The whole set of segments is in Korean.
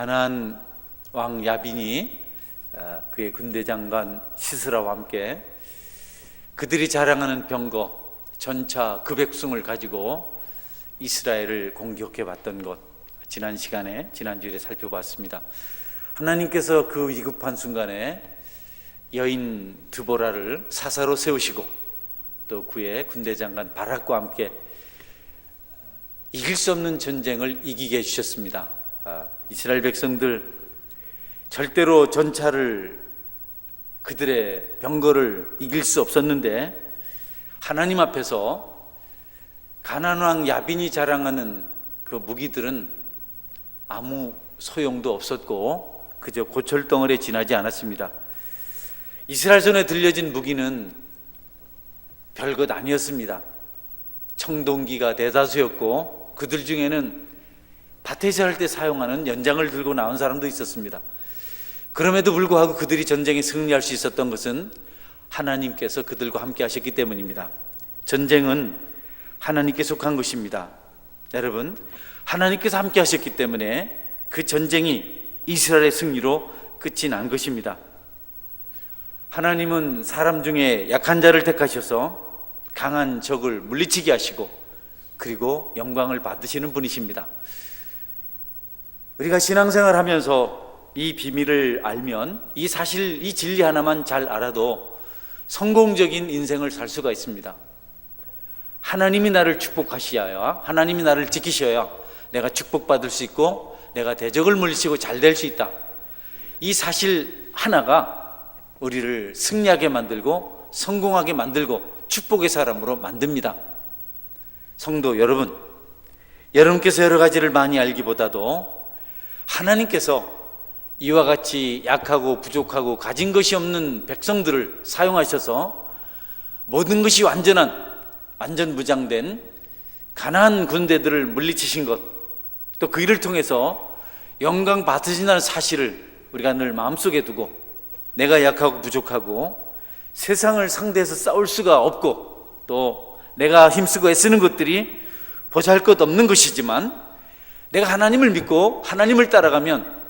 가나안 왕 야빈이 그의 군대 장관 시스라와 함께 그들이 자랑하는 병거 전차 그 백승을 가지고 이스라엘을 공격해 봤던 것, 지난주일에 살펴봤습니다. 하나님께서 그 위급한 순간에 여인 드보라를 사사로 세우시고 또 그의 군대 장관 바락과 함께 이길 수 없는 전쟁을 이기게 해주셨습니다. 이스라엘 백성들 절대로 전차를, 그들의 병거를 이길 수 없었는데 하나님 앞에서 가나안 왕 야빈이 자랑하는 그 무기들은 아무 소용도 없었고 그저 고철덩어리에 지나지 않았습니다. 이스라엘 손에 들려진 무기는 별것 아니었습니다. 청동기가 대다수였고 그들 중에는 밭에서 할 때 사용하는 연장을 들고 나온 사람도 있었습니다. 그럼에도 불구하고 그들이 전쟁에 승리할 수 있었던 것은 하나님께서 그들과 함께 하셨기 때문입니다. 전쟁은 하나님께 속한 것입니다. 여러분, 하나님께서 함께 하셨기 때문에 그 전쟁이 이스라엘의 승리로 끝이 난 것입니다. 하나님은 사람 중에 약한 자를 택하셔서 강한 적을 물리치게 하시고 그리고 영광을 받으시는 분이십니다. 우리가 신앙생활 하면서 이 비밀을 알면, 이 사실, 이 진리 하나만 잘 알아도 성공적인 인생을 살 수가 있습니다. 하나님이 나를 축복하셔야, 하나님이 나를 지키셔야 내가 축복받을 수 있고 내가 대적을 물리치고 잘 될 수 있다. 이 사실 하나가 우리를 승리하게 만들고 성공하게 만들고 축복의 사람으로 만듭니다. 성도 여러분, 여러분께서 여러 가지를 많이 알기보다도 하나님께서 이와 같이 약하고 부족하고 가진 것이 없는 백성들을 사용하셔서 모든 것이 완전무장된 가나안 군대들을 물리치신 것, 또 그 일을 통해서 영광 받으신다는 사실을 우리가 늘 마음속에 두고, 내가 약하고 부족하고 세상을 상대해서 싸울 수가 없고 또 내가 힘쓰고 애쓰는 것들이 보잘것없는 것이지만 내가 하나님을 믿고 하나님을 따라가면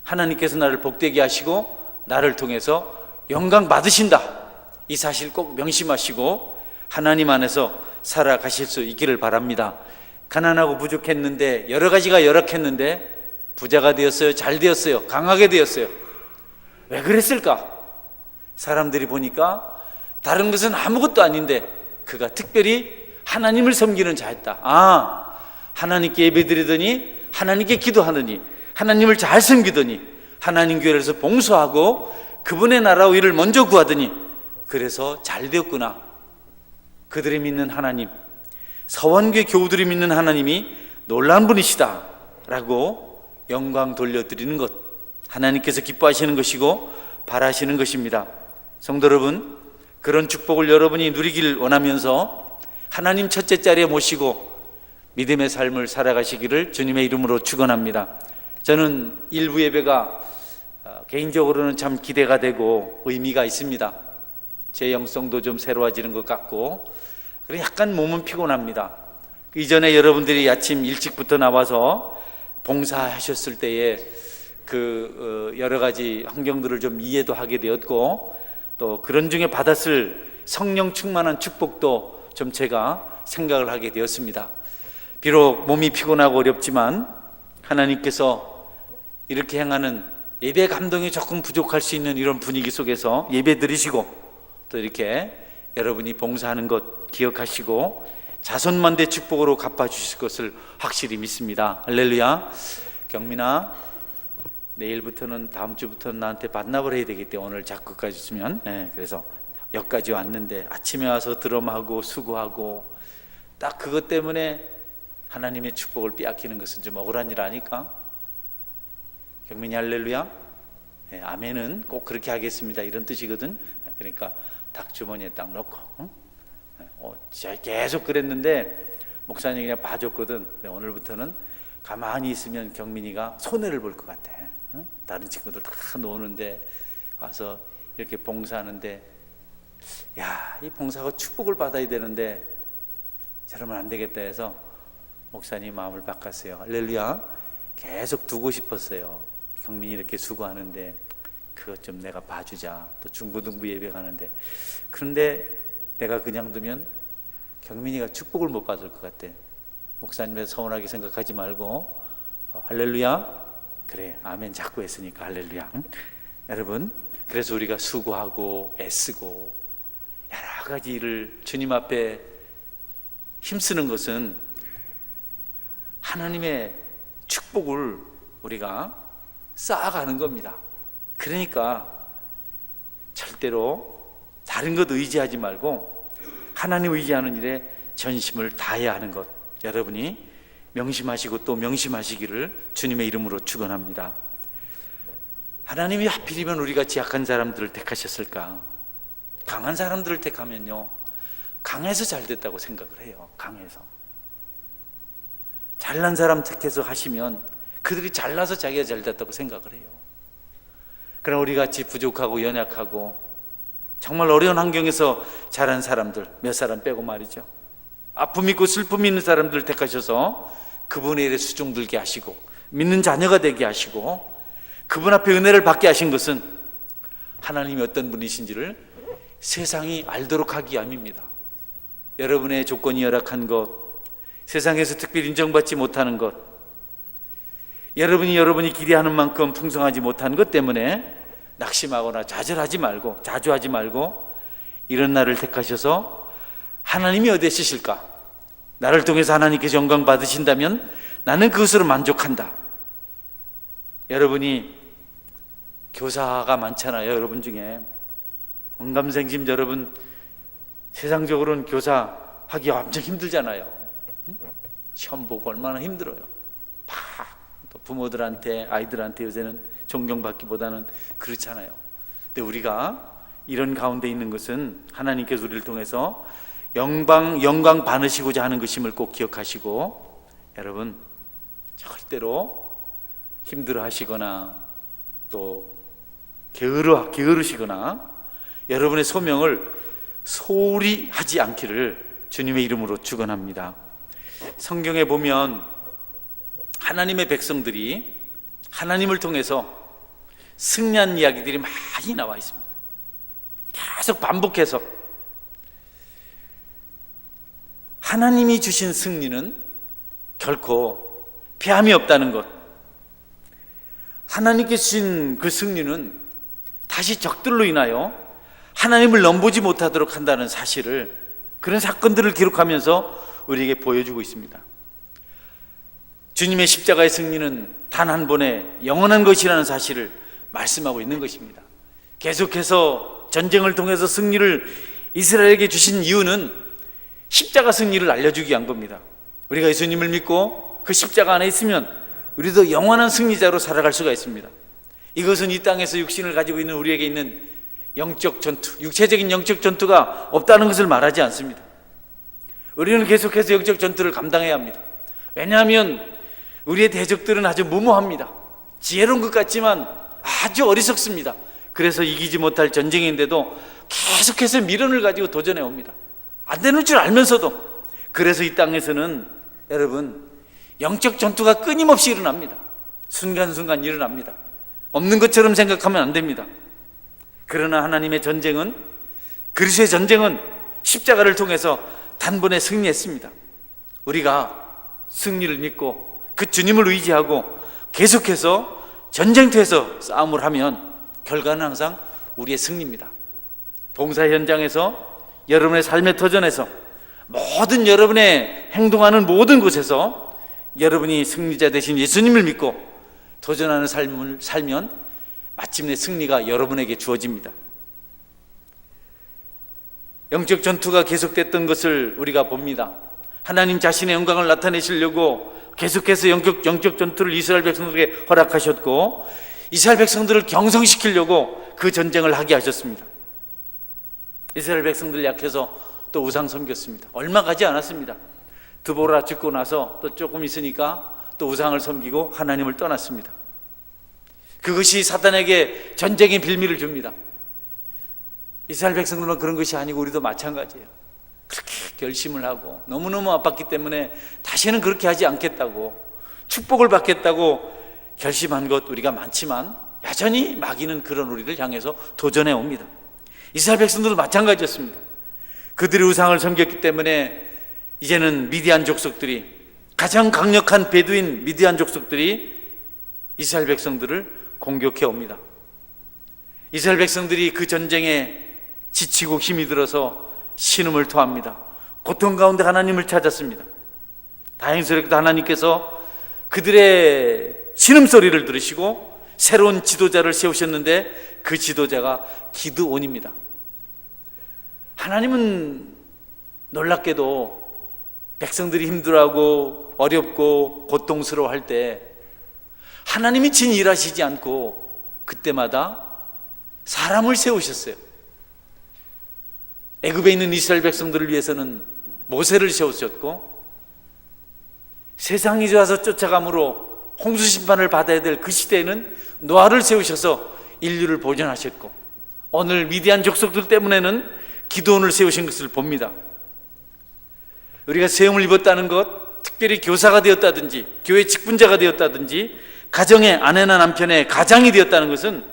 하나님께서 나를 복되게 하시고 나를 통해서 영광 받으신다. 이 사실 꼭 명심하시고 하나님 안에서 살아가실 수 있기를 바랍니다. 가난하고 부족했는데, 여러 가지가 열악했는데 부자가 되었어요? 잘 되었어요? 강하게 되었어요? 왜 그랬을까? 사람들이 보니까 다른 것은 아무것도 아닌데 그가 특별히 하나님을 섬기는 자였다. 하나님께 예배드리더니, 하나님께 기도하더니, 하나님을 잘 섬기더니, 하나님 교회에서 봉사하고 그분의 나라와 일을 먼저 구하더니 그래서 잘 되었구나. 그들이 믿는 하나님, 서원교회 교우들이 믿는 하나님이 놀라운 분이시다 라고 영광 돌려드리는 것, 하나님께서 기뻐하시는 것이고 바라시는 것입니다. 성도 여러분, 그런 축복을 여러분이 누리길 원하면서 하나님 첫째 자리에 모시고 믿음의 삶을 살아가시기를 주님의 이름으로 축원합니다. 저는 일부 예배가 개인적으로는 참 기대가 되고 의미가 있습니다. 제 영성도 좀 새로워지는 것 같고, 그리고 약간 몸은 피곤합니다. 이전에 여러분들이 아침 일찍부터 나와서 봉사하셨을 때에 그 여러 가지 환경들을 좀 이해도 하게 되었고, 또 그런 중에 받았을 성령 충만한 축복도 좀 제가 생각을 하게 되었습니다. 비록 몸이 피곤하고 어렵지만 하나님께서 이렇게 행하는 예배 감동이 조금 부족할 수 있는 이런 분위기 속에서 예배 드리시고 또 이렇게 여러분이 봉사하는 것 기억하시고 자손만대 축복으로 갚아주실 것을 확실히 믿습니다. 할렐루야. 경민아, 내일부터는, 다음 주부터는 나한테 반납을 해야 되기 때문에 오늘 작곡까지 있으면, 그래서 여기까지 왔는데 아침에 와서 드럼하고 수고하고 딱 그것 때문에 하나님의 축복을 빼앗기는 것은 좀 억울한 일 아닐까? 경민이 할렐루야? 아멘은 꼭 그렇게 하겠습니다 이런 뜻이거든. 그러니까 닭 주머니에 딱 넣고 계속 그랬는데 목사님이 그냥 봐줬거든. 오늘부터는 가만히 있으면 경민이가 손해를 볼 것 같아. 다른 친구들 다 노는데 와서 이렇게 봉사하는데, 야, 이 봉사가 축복을 받아야 되는데 저러면 안 되겠다 해서 목사님 마음을 바꿨어요. 할렐루야. 계속 두고 싶었어요. 경민이 이렇게 수고하는데 그것 좀 내가 봐주자. 또 중고등부 예배 가는데, 그런데 내가 그냥 두면 경민이가 축복을 못 받을 것 같아. 목사님에서 서운하게 생각하지 말고 할렐루야, 그래 아멘 자꾸 했으니까 할렐루야. 여러분, 그래서 우리가 수고하고 애쓰고 여러 가지 일을 주님 앞에 힘쓰는 것은 하나님의 축복을 우리가 쌓아가는 겁니다. 그러니까 절대로 다른 것 의지하지 말고 하나님 의지하는 일에 전심을 다해야 하는 것, 여러분이 명심하시고 또 명심하시기를 주님의 이름으로 축원합니다. 하나님이 하필이면 우리같이 약한 사람들을 택하셨을까? 강한 사람들을 택하면요, 강해서 잘 됐다고 생각을 해요. 강해서. 잘난 사람 택해서 하시면 그들이 잘나서 자기가 잘 됐다고 생각을 해요. 그러나 우리같이 부족하고 연약하고 정말 어려운 환경에서 자란 사람들 몇 사람 빼고 말이죠, 아픔 있고 슬픔 있는 사람들을 택하셔서 그분의 일에 수종 들게 하시고 믿는 자녀가 되게 하시고 그분 앞에 은혜를 받게 하신 것은 하나님이 어떤 분이신지를 세상이 알도록 하기 위함입니다. 여러분의 조건이 열악한 것, 세상에서 특별히 인정받지 못하는 것, 여러분이 기대하는 만큼 풍성하지 못하는 것 때문에 낙심하거나 좌절하지 말고, 자주하지 말고 이런 날을 택하셔서 하나님이 어디에 쓰실까? 나를 통해서 하나님께서 영광 받으신다면 나는 그것으로 만족한다. 여러분이 교사가 많잖아요. 여러분 중에 원감생심, 여러분 세상적으로는 교사 하기가 엄청 힘들잖아요. 시험 보고 얼마나 힘들어요. 또 부모들한테, 아이들한테 요새는 존경받기보다는 그렇잖아요. 근데 우리가 이런 가운데 있는 것은 하나님께서 우리를 통해서 영광 받으시고자 하는 것임을 꼭 기억하시고, 여러분 절대로 힘들어 하시거나 또 게으르시거나 여러분의 소명을 소홀히 하지 않기를 주님의 이름으로 축원합니다. 성경에 보면 하나님의 백성들이 하나님을 통해서 승리한 이야기들이 많이 나와 있습니다. 계속 반복해서 하나님이 주신 승리는 결코 패함이 없다는 것, 하나님께 주신 그 승리는 다시 적들로 인하여 하나님을 넘보지 못하도록 한다는 사실을, 그런 사건들을 기록하면서 우리에게 보여주고 있습니다. 주님의 십자가의 승리는 단 한 번에 영원한 것이라는 사실을 말씀하고 있는 것입니다. 계속해서 전쟁을 통해서 승리를 이스라엘에게 주신 이유는 십자가 승리를 알려주기 위한 겁니다. 우리가 예수님을 믿고 그 십자가 안에 있으면 우리도 영원한 승리자로 살아갈 수가 있습니다. 이것은 이 땅에서 육신을 가지고 있는 우리에게 있는 영적 전투, 육체적인 영적 전투가 없다는 것을 말하지 않습니다. 우리는 계속해서 영적 전투를 감당해야 합니다. 왜냐하면 우리의 대적들은 아주 무모합니다. 지혜로운 것 같지만 아주 어리석습니다. 그래서 이기지 못할 전쟁인데도 계속해서 미련을 가지고 도전해 옵니다. 안 되는 줄 알면서도. 그래서 이 땅에서는 여러분 영적 전투가 끊임없이 일어납니다. 순간순간 일어납니다. 없는 것처럼 생각하면 안 됩니다. 그러나 하나님의 전쟁은, 그리스도의 전쟁은 십자가를 통해서 단번에 승리했습니다. 우리가 승리를 믿고 그 주님을 의지하고 계속해서 전쟁터에서 싸움을 하면 결과는 항상 우리의 승리입니다. 봉사 현장에서, 여러분의 삶의 터전에서, 모든 여러분의 행동하는 모든 곳에서 여러분이 승리자 되신 예수님을 믿고 도전하는 삶을 살면 마침내 승리가 여러분에게 주어집니다. 영적 전투가 계속됐던 것을 우리가 봅니다. 하나님 자신의 영광을 나타내시려고 계속해서 영적 전투를 이스라엘 백성들에게 허락하셨고, 이스라엘 백성들을 경성시키려고 그 전쟁을 하게 하셨습니다. 이스라엘 백성들 약해서 또 우상 섬겼습니다. 얼마 가지 않았습니다. 드보라 죽고 나서 또 조금 있으니까 또 우상을 섬기고 하나님을 떠났습니다. 그것이 사단에게 전쟁의 빌미를 줍니다. 이스라엘 백성들만 그런 것이 아니고 우리도 마찬가지예요. 그렇게 결심을 하고 너무너무 아팠기 때문에 다시는 그렇게 하지 않겠다고, 축복을 받겠다고 결심한 것 우리가 많지만 여전히 마귀는 그런 우리를 향해서 도전해 옵니다. 이스라엘 백성들도 마찬가지였습니다. 그들의 우상을 섬겼기 때문에 이제는 미디안 족속들이, 가장 강력한 베두인 미디안 족속들이 이스라엘 백성들을 공격해 옵니다. 이스라엘 백성들이 그 전쟁에 지치고 힘이 들어서 신음을 토합니다. 고통 가운데 하나님을 찾았습니다. 다행스럽게도 하나님께서 그들의 신음소리를 들으시고 새로운 지도자를 세우셨는데 그 지도자가 기드온입니다. 하나님은 놀랍게도 백성들이 힘들어하고 어렵고 고통스러워할 때 하나님이 진 일하시지 않고 그때마다 사람을 세우셨어요. 애굽에 있는 이스라엘 백성들을 위해서는 모세를 세우셨고, 세상이 좋아서 쫓아감으로 홍수 심판을 받아야 될 그 시대에는 노아를 세우셔서 인류를 보존하셨고, 오늘 미디안 족속들 때문에는 기드온을 세우신 것을 봅니다. 우리가 세움을 입었다는 것, 특별히 교사가 되었다든지 교회 직분자가 되었다든지 가정의 아내나 남편의 가장이 되었다는 것은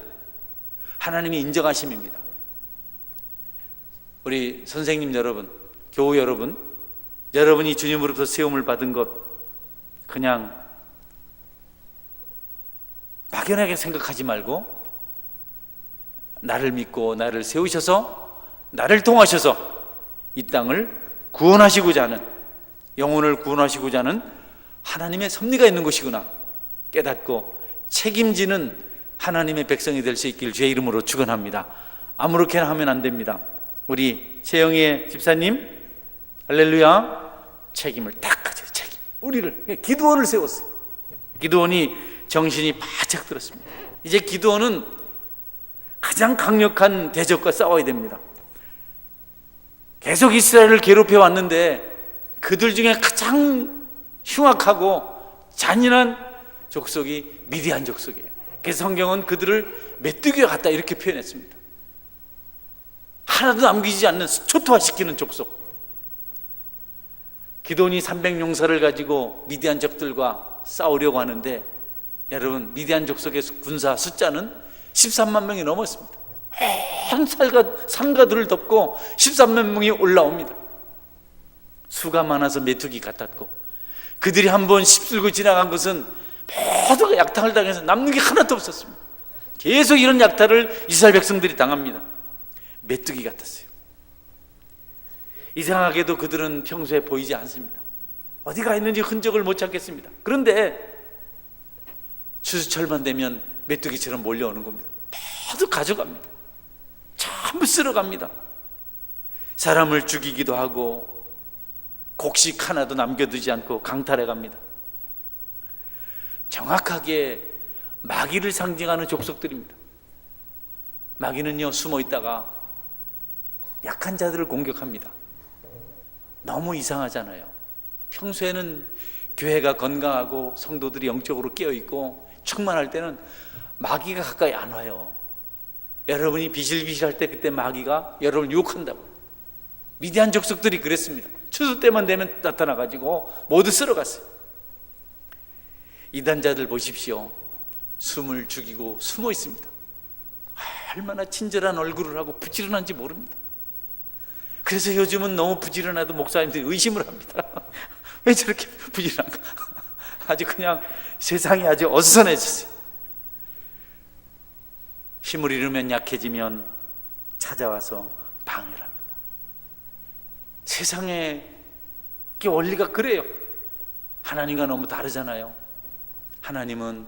하나님이 인정하심입니다. 우리 선생님 여러분, 교우 여러분, 여러분이 주님으로부터 세움을 받은 것 그냥 막연하게 생각하지 말고 나를 믿고 나를 세우셔서 나를 통하셔서 이 땅을 구원하시고자 하는, 영혼을 구원하시고자 하는 하나님의 섭리가 있는 것이구나 깨닫고 책임지는 하나님의 백성이 될 수 있길 주의 이름으로 축원합니다. 아무렇게나 하면 안 됩니다. 우리 최영희 집사님, 할렐루야, 책임을 딱 가져요. 책임. 우리를, 기드온을 세웠어요. 기드온이 정신이 바짝 들었습니다. 이제 기드온은 가장 강력한 대적과 싸워야 됩니다. 계속 이스라엘을 괴롭혀 왔는데 그들 중에 가장 흉악하고 잔인한 족속이 미디안 족속이에요. 그래서 성경은 그들을 메뚜기와 같다 이렇게 표현했습니다. 하나도 남기지 않는, 초토화시키는 족속. 기드온이 300용사를 가지고 미디안 적들과 싸우려고 하는데, 여러분, 미디안 족속의 군사 숫자는 13만 명이 넘었습니다. 한 산가들을 덮고 13만 명이 올라옵니다. 수가 많아서 메뚜기 같았고, 그들이 한번 휩쓸고 지나간 것은 모두가 약탈을 당해서 남는 게 하나도 없었습니다. 계속 이런 약탈을 이스라엘 백성들이 당합니다. 메뚜기 같았어요. 이상하게도 그들은 평소에 보이지 않습니다. 어디가 있는지 흔적을 못 찾겠습니다. 그런데 추수철만 되면 메뚜기처럼 몰려오는 겁니다. 모두 가져갑니다. 전부 쓸어갑니다. 사람을 죽이기도 하고 곡식 하나도 남겨두지 않고 강탈해 갑니다. 정확하게 마귀를 상징하는 족속들입니다. 마귀는요, 숨어 있다가 약한 자들을 공격합니다. 너무 이상하잖아요. 평소에는 교회가 건강하고 성도들이 영적으로 깨어있고 충만할 때는 마귀가 가까이 안 와요. 여러분이 비실비실할 때 그때 마귀가 여러분을 유혹한다고. 미디안 족속들이 그랬습니다. 추수 때만 되면 나타나가지고 모두 쓸어갔어요. 이단자들 보십시오. 숨을 죽이고 숨어 있습니다. 얼마나 친절한 얼굴을 하고 부지런한지 모릅니다. 그래서 요즘은 너무 부지런해도 목사님들이 의심을 합니다. 왜 저렇게 부지런한가? 아주 그냥 세상이 아주 어수선해졌어요. 힘을 잃으면 약해지면 찾아와서 방해를 합니다. 세상의 원리가 그래요. 하나님과 너무 다르잖아요. 하나님은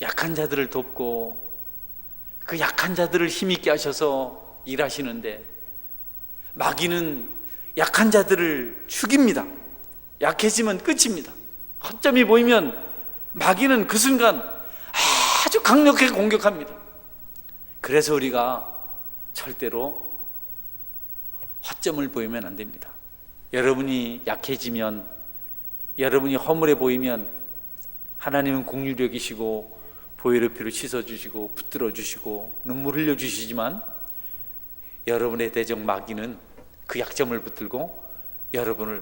약한 자들을 돕고 그 약한 자들을 힘있게 하셔서 일하시는데, 마귀는 약한 자들을 죽입니다. 약해지면 끝입니다. 허점이 보이면 마귀는 그 순간 아주 강력하게 공격합니다. 그래서 우리가 절대로 허점을 보이면 안 됩니다. 여러분이 약해지면, 여러분이 허물해 보이면 하나님은 긍휼히 여기시고 보혈의 피로 씻어주시고 붙들어 주시고 눈물 흘려 주시지만, 여러분의 대적 마귀는 그 약점을 붙들고 여러분을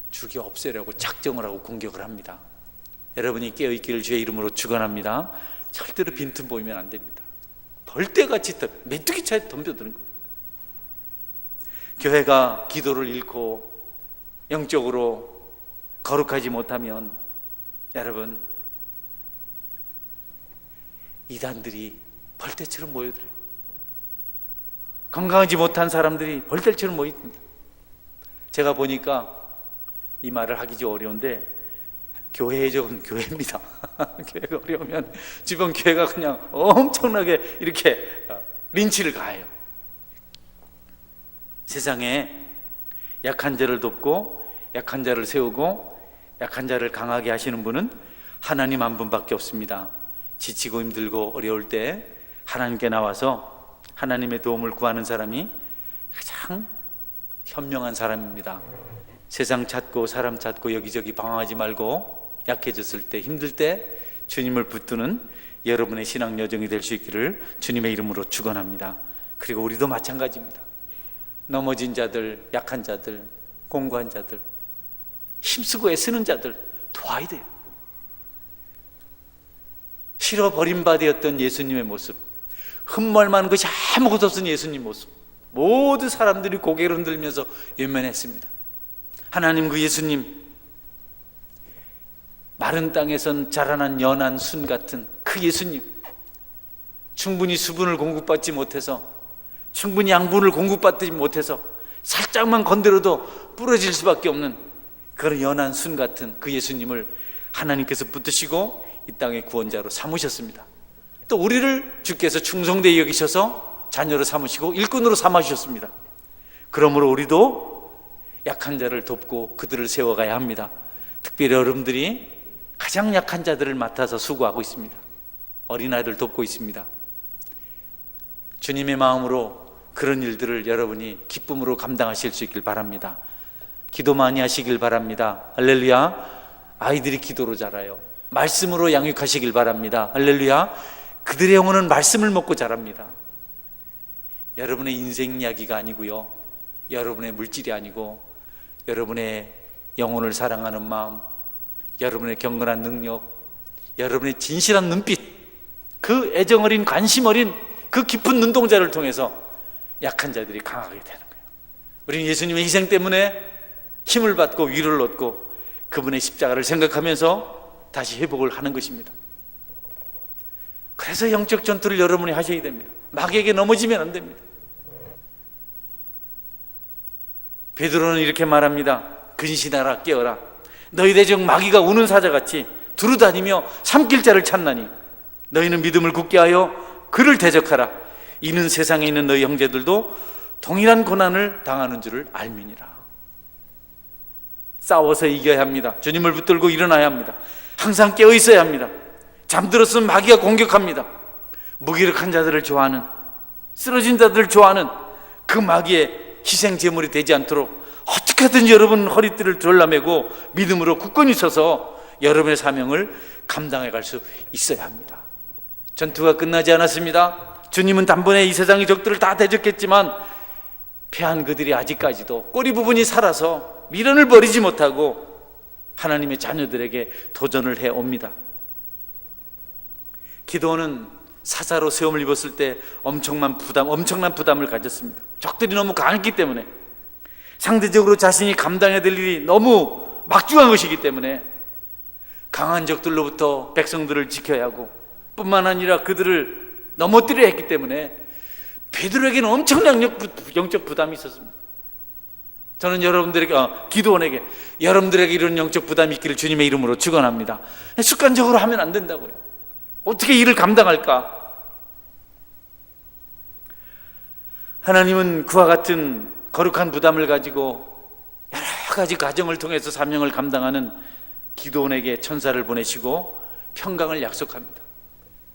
죽여 없애려고 작정을 하고 공격을 합니다. 여러분이 깨어있기를 주의 이름으로 축원합니다. 절대로 빈틈 보이면 안 됩니다. 벌떼같이 메뚜기 차에 덤벼드는 거예요. 교회가 기도를 잃고 영적으로 거룩하지 못하면 여러분, 이단들이 벌떼처럼 모여들어요. 건강하지 못한 사람들이 벌떼처럼 모입니다. 제가 보니까 이 말을 하기 좀 어려운데 교회에 적은 교회입니다. 교회가 어려우면 주변 교회가 그냥 엄청나게 이렇게 린치를 가해요. 세상에 약한 자를 돕고 약한 자를 세우고 약한 자를 강하게 하시는 분은 하나님 한 분밖에 없습니다. 지치고 힘들고 어려울 때 하나님께 나와서 하나님의 도움을 구하는 사람이 가장 현명한 사람입니다. 세상 찾고 사람 찾고 여기저기 방황하지 말고 약해졌을 때, 힘들 때 주님을 붙드는 여러분의 신앙 여정이 될 수 있기를 주님의 이름으로 축원합니다. 그리고 우리도 마찬가지입니다. 넘어진 자들, 약한 자들, 공고한 자들, 힘쓰고 애쓰는 자들 도와야 돼요. 싫어 버림받았던 예수님의 모습, 흠멀 많은 것이 아무것도 없은 예수님 모습, 모든 사람들이 고개를 흔들면서 외면했습니다. 하나님 그 예수님, 마른 땅에선 자라난 연한 순 같은 그 예수님, 충분히 수분을 공급받지 못해서, 충분히 양분을 공급받지 못해서 살짝만 건드려도 부러질 수밖에 없는 그런 연한 순 같은 그 예수님을 하나님께서 붙드시고 이 땅의 구원자로 삼으셨습니다. 또 우리를 주께서 충성되이 여기셔서 자녀로 삼으시고 일꾼으로 삼아주셨습니다. 그러므로 우리도 약한 자를 돕고 그들을 세워가야 합니다. 특별히 여러분들이 가장 약한 자들을 맡아서 수고하고 있습니다. 어린아이들 돕고 있습니다. 주님의 마음으로 그런 일들을 여러분이 기쁨으로 감당하실 수 있길 바랍니다. 기도 많이 하시길 바랍니다. 할렐루야. 아이들이 기도로 자라요. 말씀으로 양육하시길 바랍니다. 할렐루야. 그들의 영혼은 말씀을 먹고 자랍니다. 여러분의 인생 이야기가 아니고요, 여러분의 물질이 아니고 여러분의 영혼을 사랑하는 마음, 여러분의 경건한 능력, 여러분의 진실한 눈빛, 그 애정 어린 관심 어린 그 깊은 눈동자를 통해서 약한 자들이 강하게 되는 거예요. 우리는 예수님의 희생 때문에 힘을 받고 위로를 얻고 그분의 십자가를 생각하면서 다시 회복을 하는 것입니다. 그래서 영적 전투를 여러분이 하셔야 됩니다. 마귀에게 넘어지면 안 됩니다. 베드로는 이렇게 말합니다. 근신하라, 깨어라. 너희 대적 마귀가 우는 사자같이 두루다니며 삼킬 자를 찾나니 너희는 믿음을 굳게 하여 그를 대적하라. 이는 세상에 있는 너희 형제들도 동일한 고난을 당하는 줄을 알미니라. 싸워서 이겨야 합니다. 주님을 붙들고 일어나야 합니다. 항상 깨어 있어야 합니다. 잠들었으면 마귀가 공격합니다. 무기력한 자들을 좋아하는, 쓰러진 자들을 좋아하는 그 마귀의 희생 제물이 되지 않도록 어떻게든 여러분 허리띠를 졸라매고 믿음으로 굳건히 서서 여러분의 사명을 감당해 갈 수 있어야 합니다. 전투가 끝나지 않았습니다. 주님은 단번에 이 세상의 적들을 다 대적했지만 패한 그들이 아직까지도 꼬리 부분이 살아서 미련을 버리지 못하고 하나님의 자녀들에게 도전을 해옵니다. 기도는 사사로 세움을 입었을 때 엄청난 부담을 가졌습니다. 적들이 너무 강했기 때문에, 상대적으로 자신이 감당해야 될 일이 너무 막중한 것이기 때문에 강한 적들로부터 백성들을 지켜야 하고 뿐만 아니라 그들을 넘어뜨려야 했기 때문에 베드로에게는 엄청난 영적 부담이 있었습니다. 저는 여러분들에게, 기도원에게 여러분들에게 이런 영적 부담이 있기를 주님의 이름으로 축원합니다. 습관적으로 하면 안 된다고요. 어떻게 일을 감당할까? 하나님은 그와 같은 거룩한 부담을 가지고 여러 가지 과정을 통해서 사명을 감당하는 기도원에게 천사를 보내시고 평강을 약속합니다.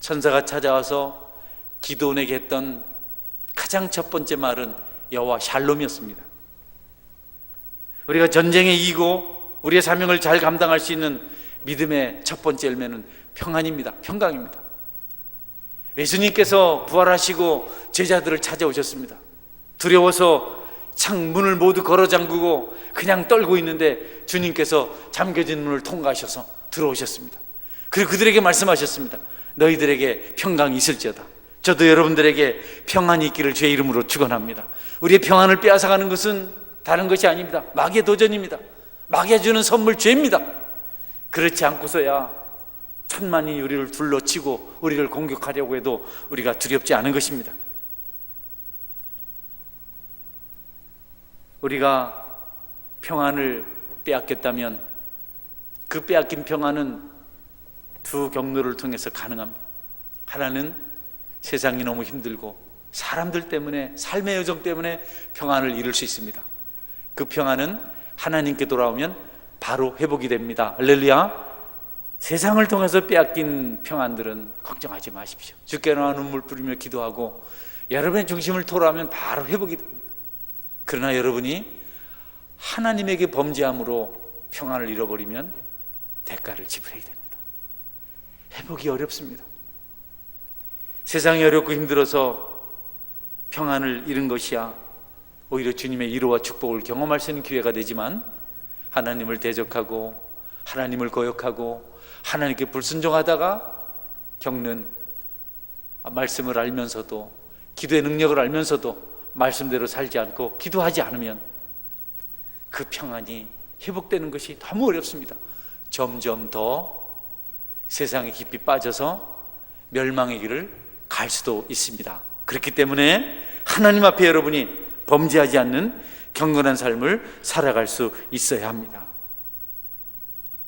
천사가 찾아와서 기도원에게 했던 가장 첫 번째 말은 여호와 샬롬이었습니다. 우리가 전쟁에 이기고 우리의 사명을 잘 감당할 수 있는 믿음의 첫 번째 열매는 평안입니다. 평강입니다. 예수님께서 부활하시고 제자들을 찾아오셨습니다. 두려워서 창문을 모두 걸어 잠그고 그냥 떨고 있는데 주님께서 잠겨진 문을 통과하셔서 들어오셨습니다. 그리고 그들에게 말씀하셨습니다. 너희들에게 평강이 있을지어다. 저도 여러분들에게 평안이 있기를 주의 이름으로 축원합니다. 우리의 평안을 빼앗아가는 것은 다른 것이 아닙니다. 마귀의 도전입니다. 마귀가 주는 선물 죄입니다. 그렇지 않고서야 천만이 우리를 둘러치고 우리를 공격하려고 해도 우리가 두렵지 않은 것입니다. 우리가 평안을 빼앗겼다면 그 빼앗긴 평안은 두 경로를 통해서 가능합니다. 하나는 세상이 너무 힘들고 사람들 때문에, 삶의 여정 때문에 평안을 잃을 수 있습니다. 그 평안은 하나님께 돌아오면 바로 회복이 됩니다. 할렐루야. 세상을 통해서 빼앗긴 평안들은 걱정하지 마십시오. 주께 나와 눈물 뿌리며 기도하고 여러분의 중심을 돌아오면 바로 회복이 됩니다. 그러나 여러분이 하나님에게 범죄함으로 평안을 잃어버리면 대가를 지불해야 됩니다. 회복이 어렵습니다. 세상이 어렵고 힘들어서 평안을 잃은 것이야 오히려 주님의 위로와 축복을 경험할 수 있는 기회가 되지만, 하나님을 대적하고 하나님을 거역하고 하나님께 불순종하다가 겪는 말씀을 알면서도, 기도의 능력을 알면서도 말씀대로 살지 않고 기도하지 않으면 그 평안이 회복되는 것이 너무 어렵습니다. 점점 더 세상에 깊이 빠져서 멸망의 길을 갈 수도 있습니다. 그렇기 때문에 하나님 앞에 여러분이 범죄하지 않는 경건한 삶을 살아갈 수 있어야 합니다.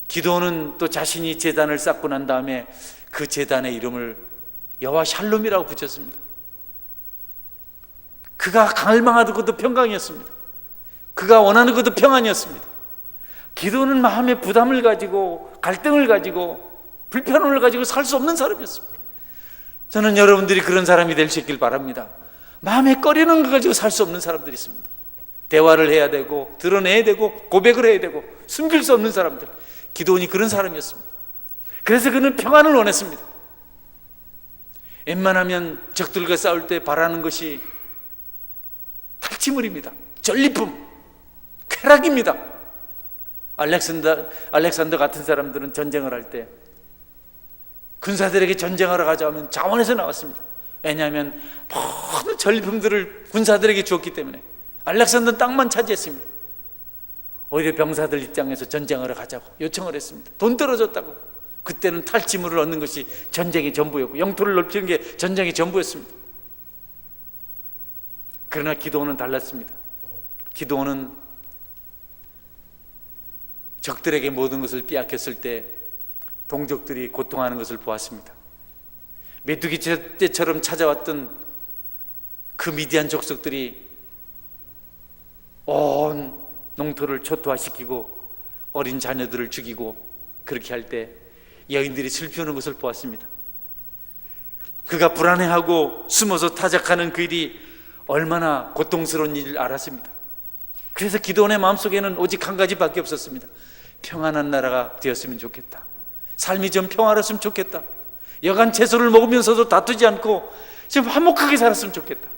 기도는 또 자신이 제단을 쌓고 난 다음에 그 제단의 이름을 여호와 샬롬이라고 붙였습니다. 그가 갈망하던 것도 평강이었습니다. 그가 원하는 것도 평안이었습니다. 기도는 마음의 부담을 가지고 갈등을 가지고 불편함을 가지고 살 수 없는 사람이었습니다. 저는 여러분들이 그런 사람이 될 수 있길 바랍니다. 마음에 꺼리는 것 가지고 살 수 없는 사람들이 있습니다. 대화를 해야 되고 드러내야 되고 고백을 해야 되고 숨길 수 없는 사람들. 기도원이 그런 사람이었습니다. 그래서 그는 평안을 원했습니다. 웬만하면 적들과 싸울 때 바라는 것이 탈취물입니다. 전리품, 쾌락입니다. 알렉산더 같은 사람들은 전쟁을 할 때 군사들에게 전쟁하러 가자 하면 자원에서 나왔습니다. 왜냐하면 모든 전리품들을 군사들에게 주었기 때문에. 알렉산더는 땅만 차지했습니다. 오히려 병사들 입장에서 전쟁하러 가자고 요청을 했습니다. 돈 떨어졌다고. 그때는 탈취물을 얻는 것이 전쟁의 전부였고 영토를 넓히는 게 전쟁의 전부였습니다. 그러나 기도원은 달랐습니다. 기도원은 적들에게 모든 것을 빼앗겼을 때 동족들이 고통하는 것을 보았습니다. 메뚜기 때처럼 찾아왔던 그 미디안 족속들이 온 농토를 초토화시키고 어린 자녀들을 죽이고 그렇게 할 때 여인들이 슬피우는 것을 보았습니다. 그가 불안해하고 숨어서 타작하는 그 일이 얼마나 고통스러운 일을 알았습니다. 그래서 기도원의 마음속에는 오직 한 가지밖에 없었습니다. 평안한 나라가 되었으면 좋겠다. 삶이 좀 평화로웠으면 좋겠다. 여간 채소를 먹으면서도 다투지 않고 좀 화목하게 살았으면 좋겠다.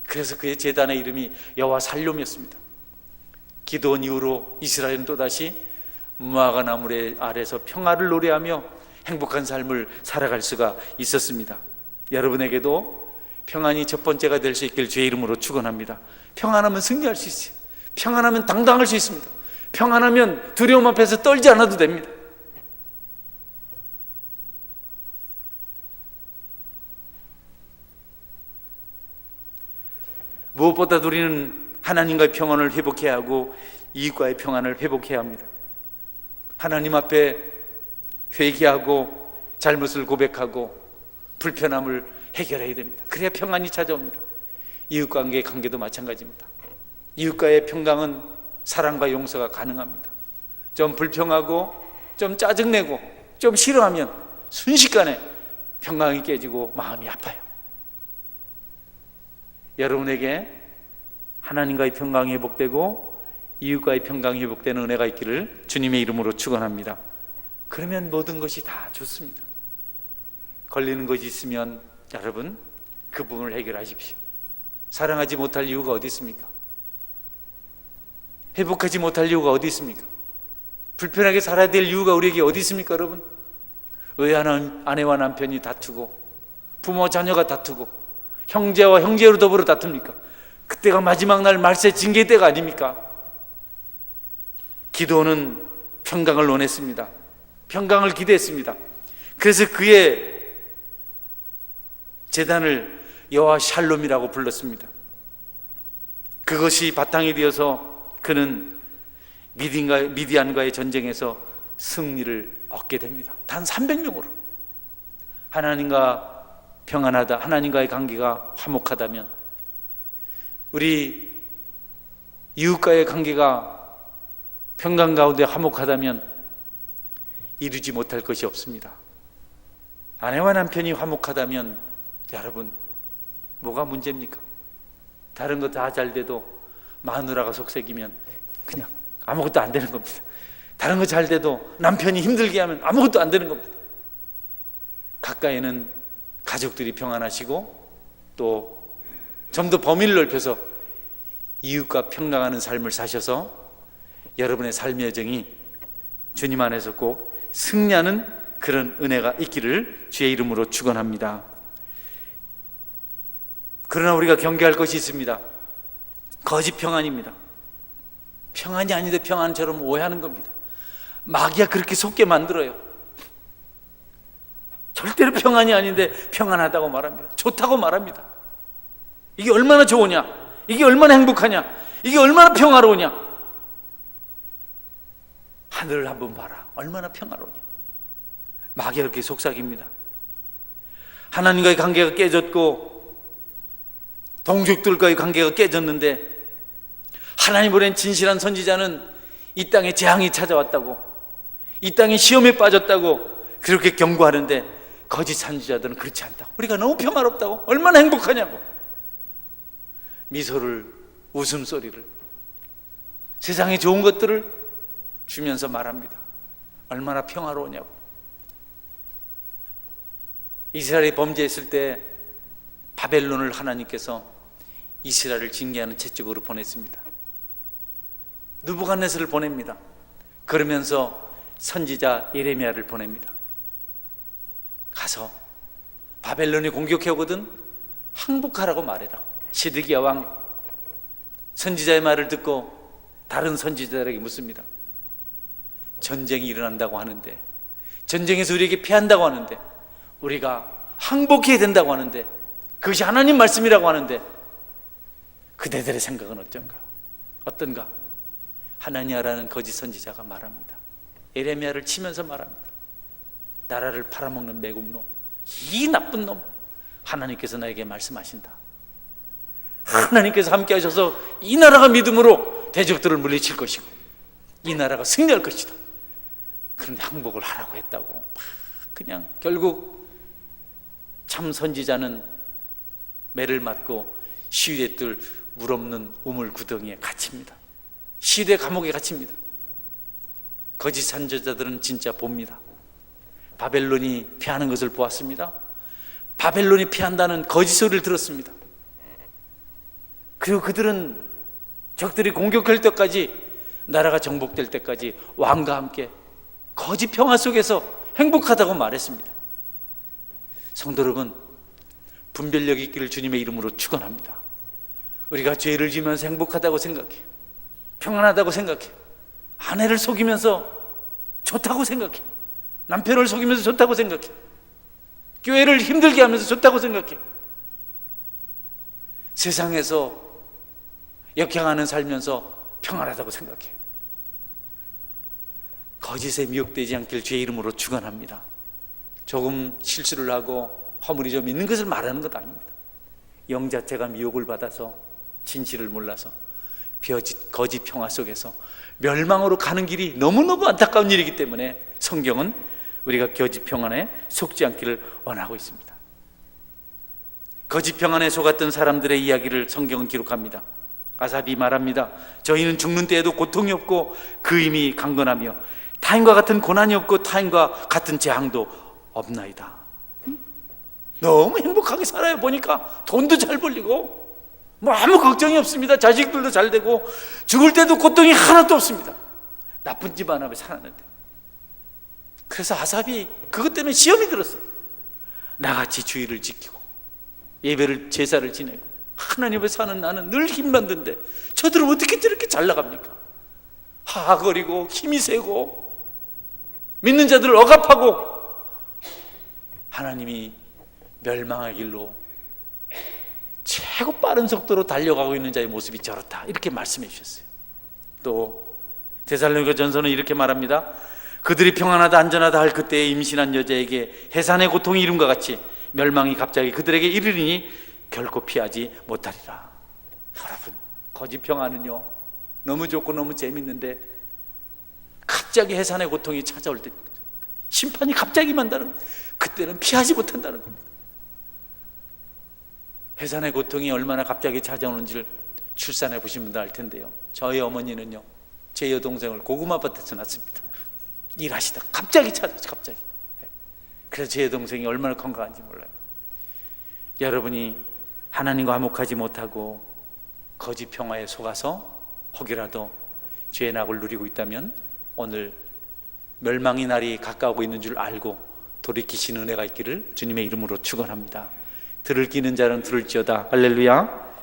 그래서 그의 제단의 이름이 여호와 살롬이었습니다. 기도원 이후로 이스라엘은 또다시 무화과 나무 아래서 평화를 노래하며 행복한 삶을 살아갈 수가 있었습니다. 여러분에게도 평안이 첫 번째가 될 수 있길 주의 이름으로 축원합니다. 평안하면 승리할 수 있어요. 평안하면 당당할 수 있습니다. 평안하면 두려움 앞에서 떨지 않아도 됩니다. 무엇보다도 우리는 하나님과의 평안을 회복해야 하고 이웃과의 평안을 회복해야 합니다. 하나님 앞에 회개하고 잘못을 고백하고 불편함을 해결해야 됩니다. 그래야 평안이 찾아옵니다. 이웃과의 관계도 마찬가지입니다. 이웃과의 평강은 사랑과 용서가 가능합니다. 좀 불평하고 좀 짜증내고 좀 싫어하면 순식간에 평강이 깨지고 마음이 아파요. 여러분에게 하나님과의 평강이 회복되고 이웃과의 평강이 회복되는 은혜가 있기를 주님의 이름으로 축원합니다. 그러면 모든 것이 다 좋습니다. 걸리는 것이 있으면 여러분 그 부분을 해결하십시오. 사랑하지 못할 이유가 어디 있습니까? 회복하지 못할 이유가 어디 있습니까? 불편하게 살아야 될 이유가 우리에게 어디 있습니까, 여러분? 의아한 아내와 남편이 다투고 부모와 자녀가 다투고 형제와 형제로 더불어 다툽니까? 그때가 마지막 날 말세 징계 때가 아닙니까? 기도는 평강을 원했습니다. 평강을 기대했습니다. 그래서 그의 제단을 여호와 샬롬이라고 불렀습니다. 그것이 바탕이 되어서 그는 미디안과의 전쟁에서 승리를 얻게 됩니다. 단 300명으로. 하나님과 평안하다, 하나님과의 관계가 화목하다면, 우리 이웃과의 관계가 평강 가운데 화목하다면 이루지 못할 것이 없습니다. 아내와 남편이 화목하다면 여러분 뭐가 문제입니까? 다른 거 다 잘 돼도 마누라가 속색이면 그냥 아무것도 안 되는 겁니다. 다른 거 잘 돼도 남편이 힘들게 하면 아무것도 안 되는 겁니다. 가까이는 가족들이 평안하시고 또 좀 더 범위를 넓혀서 이웃과 평강하는 삶을 사셔서 여러분의 삶의 여정이 주님 안에서 꼭 승리하는 그런 은혜가 있기를 주의 이름으로 축원합니다. 그러나 우리가 경계할 것이 있습니다. 거짓 평안입니다. 평안이 아닌데 평안처럼 오해하는 겁니다. 마귀가 그렇게 속게 만들어요. 절대로 평안이 아닌데 평안하다고 말합니다. 좋다고 말합니다. 이게 얼마나 좋으냐, 이게 얼마나 행복하냐, 이게 얼마나 평화로우냐. 하늘을 한번 봐라, 얼마나 평화로우냐. 마귀가 그렇게 속삭입니다. 하나님과의 관계가 깨졌고 동족들과의 관계가 깨졌는데, 하나님 보낸 진실한 선지자는 이 땅에 재앙이 찾아왔다고, 이 땅에 시험에 빠졌다고 그렇게 경고하는데, 거짓 선지자들은 그렇지 않다고, 우리가 너무 평화롭다고, 얼마나 행복하냐고, 미소를, 웃음소리를, 세상에 좋은 것들을 주면서 말합니다. 얼마나 평화로우냐고. 이스라엘이 범죄했을 때 바벨론을 하나님께서 이스라엘을 징계하는 채찍으로 보냈습니다. 느부갓네살을 보냅니다. 그러면서 선지자 예레미야를 보냅니다. 가서 바벨론이 공격해 오거든 항복하라고 말해라. 시드기야 왕 선지자의 말을 듣고 다른 선지자들에게 묻습니다. 전쟁이 일어난다고 하는데, 전쟁에서 우리에게 피한다고 하는데, 우리가 항복해야 된다고 하는데, 그것이 하나님 말씀이라고 하는데, 그대들의 생각은 어떤가? 하나니아라는 거짓 선지자가 말합니다. 예레미야를 치면서 말합니다. 나라를 팔아먹는 매국노, 이 나쁜 놈, 하나님께서 나에게 말씀하신다. 하나님께서 함께 하셔서 이 나라가 믿음으로 대적들을 물리칠 것이고 이 나라가 승리할 것이다. 그런데 항복을 하라고 했다고 그냥 결국 참 선지자는 매를 맞고 시위대 뜰 물 없는 우물 구덩이에 갇힙니다. 시대 감옥에 갇힙니다. 거짓 선지자들은 진짜 봅니다. 바벨론이 피하는 것을 보았습니다. 바벨론이 피한다는 거짓 소리를 들었습니다. 그리고 그들은 적들이 공격할 때까지, 나라가 정복될 때까지 왕과 함께 거짓 평화 속에서 행복하다고 말했습니다. 성도 여러분, 분별력이 있기를 주님의 이름으로 축원합니다. 우리가 죄를 지으면서 행복하다고 생각해, 평안하다고 생각해, 아내를 속이면서 좋다고 생각해, 남편을 속이면서 좋다고 생각해, 교회를 힘들게 하면서 좋다고 생각해, 세상에서 역행하는 살면서 평안하다고 생각해. 거짓에 미혹되지 않길 주의 이름으로 축원합니다. 조금 실수를 하고 허물이 좀 있는 것을 말하는 것 아닙니다. 영 자체가 미혹을 받아서 진실을 몰라서 거짓 평화 속에서 멸망으로 가는 길이 너무너무 안타까운 일이기 때문에 성경은 우리가 거짓 평안에 속지 않기를 원하고 있습니다. 거짓 평안에 속았던 사람들의 이야기를 성경은 기록합니다. 아삽이 말합니다. 저희는 죽는 때에도 고통이 없고 그 힘이 강건하며 타인과 같은 고난이 없고 타인과 같은 재앙도 없나이다. 너무 행복하게 살아요. 보니까 돈도 잘 벌리고 뭐 아무 걱정이 없습니다. 자식들도 잘 되고 죽을 때도 고통이 하나도 없습니다. 나쁜 집 안 하고 살았는데 그래서 아삽이 그것 때문에 시험이 들었어요. 나같이 주의를 지키고 예배를 제사를 지내고 하나님 앞에 사는 나는 늘 힘만 든데 저들은 어떻게 저렇게 잘 나갑니까? 하거리고 힘이 세고 믿는 자들을 억압하고 하나님이 멸망의 길로 최고 빠른 속도로 달려가고 있는 자의 모습이 저렇다, 이렇게 말씀해 주셨어요. 또 데살로니가 전서는 이렇게 말합니다. 그들이 평안하다 안전하다 할 그때에 임신한 여자에게 해산의 고통이 이름과 같이 멸망이 갑자기 그들에게 이르리니 결코 피하지 못하리라. 여러분, 거짓 평안은요 너무 좋고 너무 재밌는데 갑자기 해산의 고통이 찾아올 때, 심판이 갑자기 만다는, 그때는 피하지 못한다는 겁니다. 해산의 고통이 얼마나 갑자기 찾아오는지를 출산해 보신 분들 알 텐데요, 저희 어머니는요 제 여동생을 고구마밭에서 낳습니다. 일하시다가 갑자기 찾아오죠. 갑자기. 그래서 제 여동생이 얼마나 건강한지 몰라요. 여러분이 하나님과 화목하지 못하고 거짓 평화에 속아서 혹이라도 죄의 낙을 누리고 있다면 오늘 멸망의 날이 가까우고 있는 줄 알고 돌이키시는 은혜가 있기를 주님의 이름으로 축원합니다. 들을 끼는 자는 들을지어다. 할렐루야.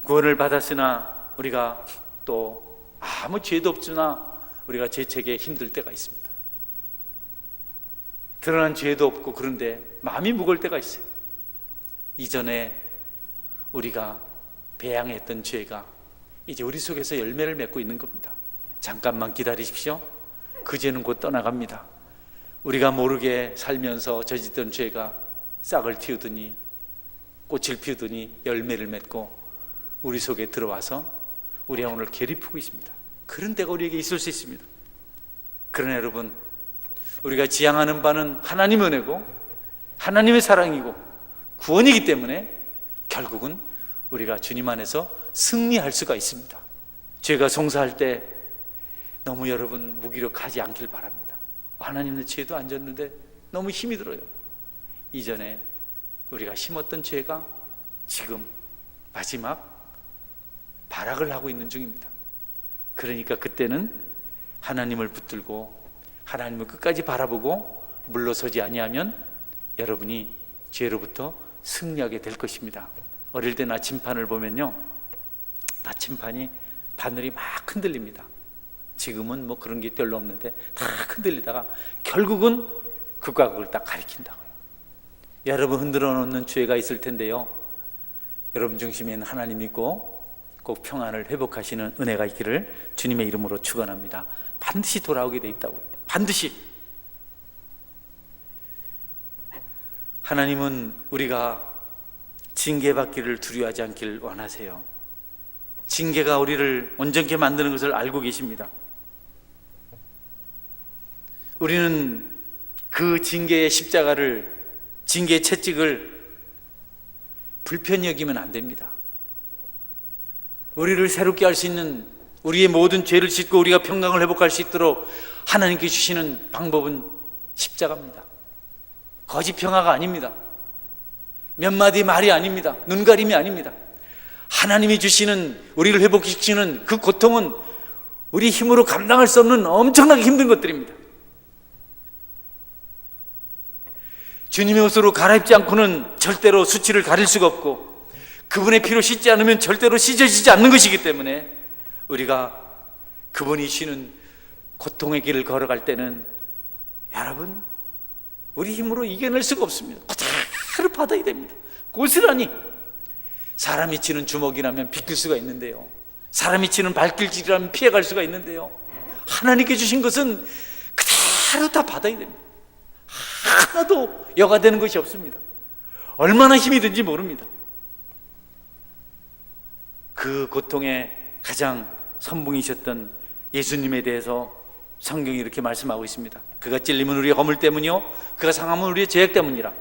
구원을 받았으나 우리가 또 아무 죄도 없으나 우리가 죄책에 힘들 때가 있습니다. 드러난 죄도 없고 그런데 마음이 무거울 때가 있어요. 이전에 우리가 배양했던 죄가 이제 우리 속에서 열매를 맺고 있는 겁니다. 잠깐만 기다리십시오. 그 죄는 곧 떠나갑니다. 우리가 모르게 살면서 저지던 죄가 싹을 틔우더니 꽃을 피우더니 열매를 맺고 우리 속에 들어와서 우리 영혼을 괴롭히고 있습니다. 그런 때가 우리에게 있을 수 있습니다. 그러나 여러분, 우리가 지향하는 바는 하나님 은혜고 하나님의 사랑이고 구원이기 때문에 결국은 우리가 주님 안에서 승리할 수가 있습니다. 죄가 송사할 때 너무 여러분 무기력하지 않길 바랍니다. 하나님의 죄도 안 졌는데 너무 힘이 들어요. 이전에 우리가 심었던 죄가 지금 마지막 발악을 하고 있는 중입니다. 그러니까 그때는 하나님을 붙들고 하나님을 끝까지 바라보고 물러서지 아니하면 여러분이 죄로부터 승리하게 될 것입니다. 어릴 때 나침판을 보면요, 나침판이 바늘이 막 흔들립니다. 지금은 뭐 그런 게 별로 없는데 다 흔들리다가 결국은 극과 극을 딱 가리킨다고요. 여러분 흔들어 놓는 죄가 있을 텐데요, 여러분 중심에는 하나님 있고 꼭 평안을 회복하시는 은혜가 있기를 주님의 이름으로 축원합니다. 반드시 돌아오게 돼 있다고요. 반드시. 하나님은 우리가 징계받기를 두려워하지 않길 원하세요. 징계가 우리를 온전케 만드는 것을 알고 계십니다. 우리는 그 징계의 십자가를, 징계의 채찍을 불편히 여기면 안 됩니다. 우리를 새롭게 할 수 있는, 우리의 모든 죄를 씻고 우리가 평강을 회복할 수 있도록 하나님께 주시는 방법은 십자가입니다. 거짓 평화가 아닙니다. 몇 마디 말이 아닙니다. 눈가림이 아닙니다. 하나님이 주시는, 우리를 회복시키는 그 고통은 우리 힘으로 감당할 수 없는 엄청나게 힘든 것들입니다. 주님의 옷으로 갈아입지 않고는 절대로 수치를 가릴 수가 없고, 그분의 피로 씻지 않으면 절대로 씻어지지 않는 것이기 때문에 우리가 그분이 쉬는 고통의 길을 걸어갈 때는 여러분, 우리 힘으로 이겨낼 수가 없습니다. 그대로 받아야 됩니다. 고스란히. 사람이 치는 주먹이라면 비킬 수가 있는데요, 사람이 치는 발길질이라면 피해갈 수가 있는데요, 하나님께 주신 것은 그대로 다 받아야 됩니다. 하나도 여가되는 것이 없습니다. 얼마나 힘이 든지 모릅니다. 그 고통의 가장 선봉이셨던 예수님에 대해서 성경이 이렇게 말씀하고 있습니다. 그가 찔림은 우리의 허물 때문이요, 그가 상함은 우리의 죄악 때문이라.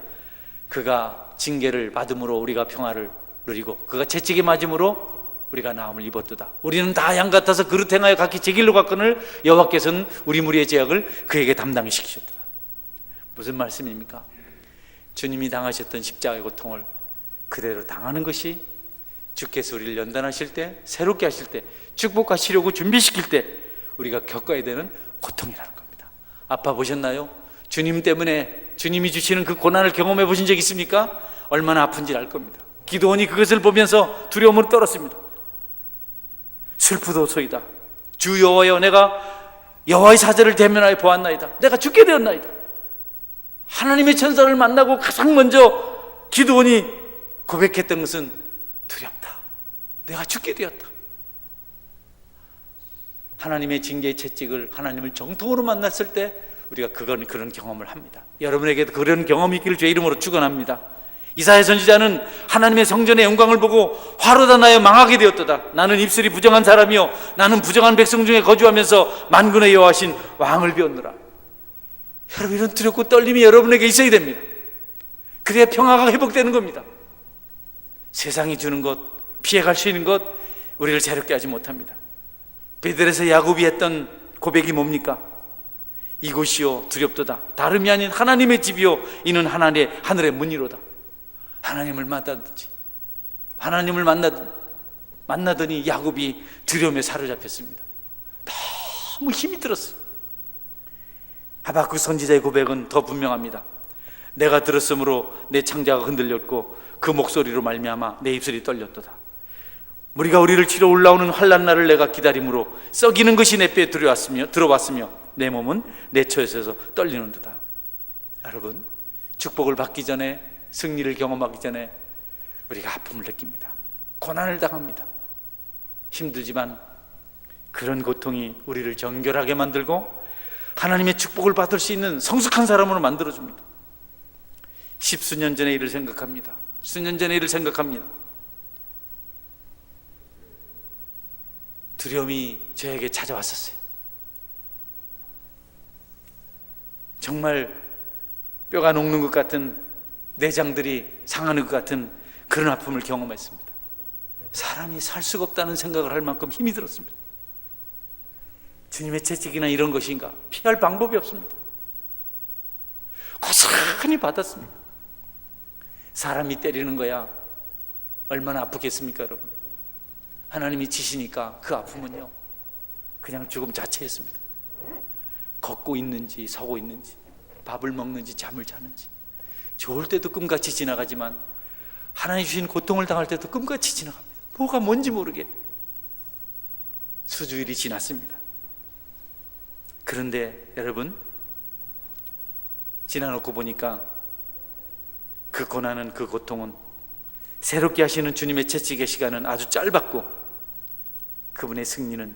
그가 징계를 받음으로 우리가 평화를 누리고 그가 채찍에 맞음으로 우리가 나음을 입었도다. 우리는 다 양 같아서 그릇 행하여 각기 제 길로 갔거늘 여호와께서는 우리 무리의 죄악을 그에게 담당히 시키셨도다. 무슨 말씀입니까? 주님이 당하셨던 십자가의 고통을 그대로 당하는 것이 주께서 우리를 연단하실 때, 새롭게 하실 때, 축복하시려고 준비시킬 때 우리가 겪어야 되는 고통이라는 겁니다. 아파 보셨나요? 주님 때문에 주님이 주시는 그 고난을 경험해 보신 적 있습니까? 얼마나 아픈지 알 겁니다. 기드온이 그것을 보면서 두려움으로 떨었습니다. 슬프도소이다. 주 여호와여, 내가 여호와의 사자를 대면하여 보았나이다. 내가 죽게 되었나이다. 하나님의 천사를 만나고 가장 먼저 기드온이 고백했던 것은 두렵다. 내가 죽게 되었다. 하나님의 징계의 채찍을, 하나님을 정통으로 만났을 때 우리가 그런 경험을 합니다. 여러분에게도 그런 경험이 있기를 주의 이름으로 축원합니다. 이사야 선지자는 하나님의 성전의 영광을 보고 화로다 나여 망하게 되었도다. 나는 입술이 부정한 사람이요 나는 부정한 백성 중에 거주하면서 만군의 여호와신 왕을 비웠노라. 여러분, 이런 두렵고 떨림이 여러분에게 있어야 됩니다. 그래야 평화가 회복되는 겁니다. 세상이 주는 것, 피해갈 수 있는 것, 우리를 자유롭게 하지 못합니다. 베들에서 야곱이 했던 고백이 뭡니까? 이곳이요 두렵도다. 다름이 아닌 하나님의 집이요 이는 하늘의 문이로다. 하나님을 만나더니 야곱이 두려움에 사로잡혔습니다. 너무 힘이 들었어요. 하박국 선지자의 고백은 더 분명합니다. 내가 들었으므로 내 창자가 흔들렸고 그 목소리로 말미암아 내 입술이 떨렸도다. 무리가 우리를 치러 올라오는 환난 날을 내가 기다림으로 썩이는 것이 내 뼈에 들어왔으며 내 몸은 내 처에서 떨리는도다. 여러분, 축복을 받기 전에, 승리를 경험하기 전에 우리가 아픔을 느낍니다. 고난을 당합니다. 힘들지만 그런 고통이 우리를 정결하게 만들고 하나님의 축복을 받을 수 있는 성숙한 사람으로 만들어줍니다. 십수년 전의 일을 생각합니다. 수년 전의 일을 생각합니다. 두려움이 저에게 찾아왔었어요. 정말 뼈가 녹는 것 같은, 내장들이 상하는 것 같은 그런 아픔을 경험했습니다. 사람이 살 수가 없다는 생각을 할 만큼 힘이 들었습니다. 주님의 채찍이나 이런 것인가? 피할 방법이 없습니다. 고스란히 받았습니다. 사람이 때리는 거야 얼마나 아프겠습니까, 여러분? 하나님이 치시니까 그 아픔은요 그냥 죽음 자체였습니다. 걷고 있는지 서고 있는지, 밥을 먹는지 잠을 자는지, 좋을 때도 꿈같이 지나가지만 하나님 주신 고통을 당할 때도 꿈같이 지나갑니다. 뭐가 뭔지 모르게 수주일이 지났습니다. 그런데 여러분, 지나놓고 보니까 그 고난은, 그 고통은, 새롭게 하시는 주님의 채찍의 시간은 아주 짧았고 그분의 승리는,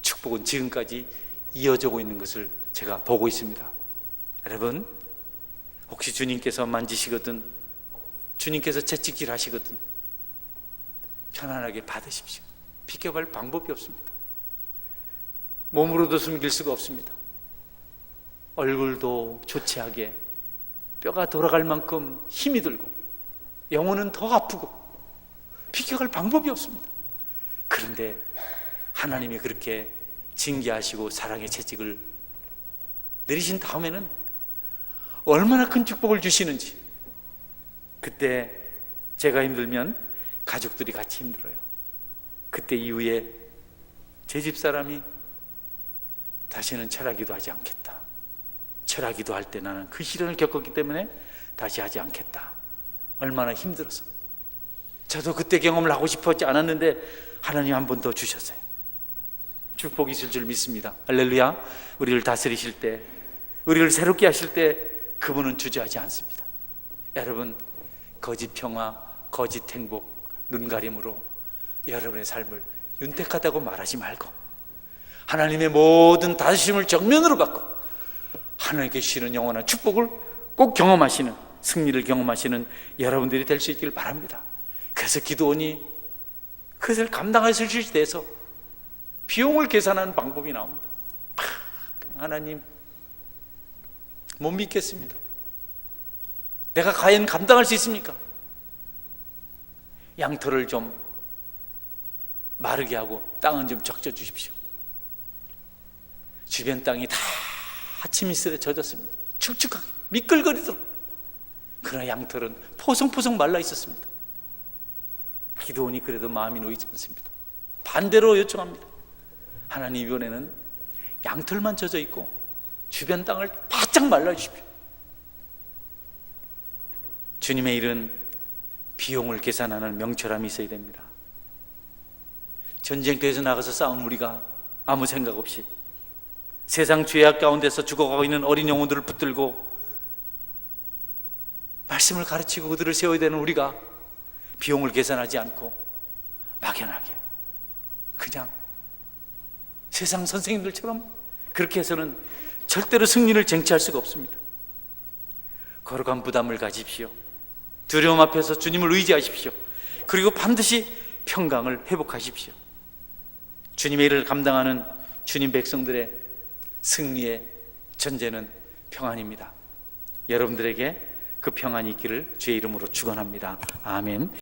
축복은 지금까지 이어지고 있는 것을 제가 보고 있습니다. 여러분, 혹시 주님께서 만지시거든, 주님께서 채찍질 하시거든 편안하게 받으십시오. 비켜볼 방법이 없습니다. 몸으로도 숨길 수가 없습니다. 얼굴도 조치하게 뼈가 돌아갈 만큼 힘이 들고 영혼은 더 아프고 비켜갈 방법이 없습니다. 그런데 하나님이 그렇게 징계하시고 사랑의 채찍을 내리신 다음에는 얼마나 큰 축복을 주시는지, 그때 제가 힘들면 가족들이 같이 힘들어요. 그때 이후에 제 집사람이 다시는 철하기도 하지 않겠다, 철하기도 할 때 나는 그 시련을 겪었기 때문에 다시 하지 않겠다. 얼마나 힘들어서. 저도 그때 경험을 하고 싶었지 않았는데 하나님 한 번 더 주셨어요. 축복이 있을 줄 믿습니다. 할렐루야. 우리를 다스리실 때, 우리를 새롭게 하실 때 그분은 주저하지 않습니다. 여러분, 거짓 평화, 거짓 행복, 눈가림으로 여러분의 삶을 윤택하다고 말하지 말고 하나님의 모든 다스림을 정면으로 받고 하나님께 주시는 영원한 축복을 꼭 경험하시는, 승리를 경험하시는 여러분들이 될 수 있기를 바랍니다. 그래서 기드온이 그것을 감당하실 수 있어서 비용을 계산하는 방법이 나옵니다. 하나님, 못 믿겠습니다. 내가 과연 감당할 수 있습니까? 양털을 좀 마르게 하고 땅은 좀 적셔 주십시오. 주변 땅이 다 침이슬에 젖었습니다. 축축하게 미끌거리도록. 그러나 양털은 포송포송 말라 있었습니다. 기드온이 그래도 마음이 놓이지 않습니다. 반대로 요청합니다. 하나님, 이번에는 양털만 젖어 있고 주변 땅을 바짝 말라주십시오. 주님의 일은 비용을 계산하는 명철함이 있어야 됩니다. 전쟁터에서 나가서 싸운 우리가 아무 생각 없이 세상 죄악 가운데서 죽어가고 있는 어린 영혼들을 붙들고 말씀을 가르치고 그들을 세워야 되는 우리가 비용을 계산하지 않고 막연하게 그냥 세상 선생님들처럼 그렇게 해서는 절대로 승리를 쟁취할 수가 없습니다. 거룩한 부담을 가집시오. 두려움 앞에서 주님을 의지하십시오. 그리고 반드시 평강을 회복하십시오. 주님의 일을 감당하는 주님 백성들의 승리의 전제는 평안입니다. 여러분들에게 그 평안이 있기를 주의 이름으로 축원합니다. 아멘.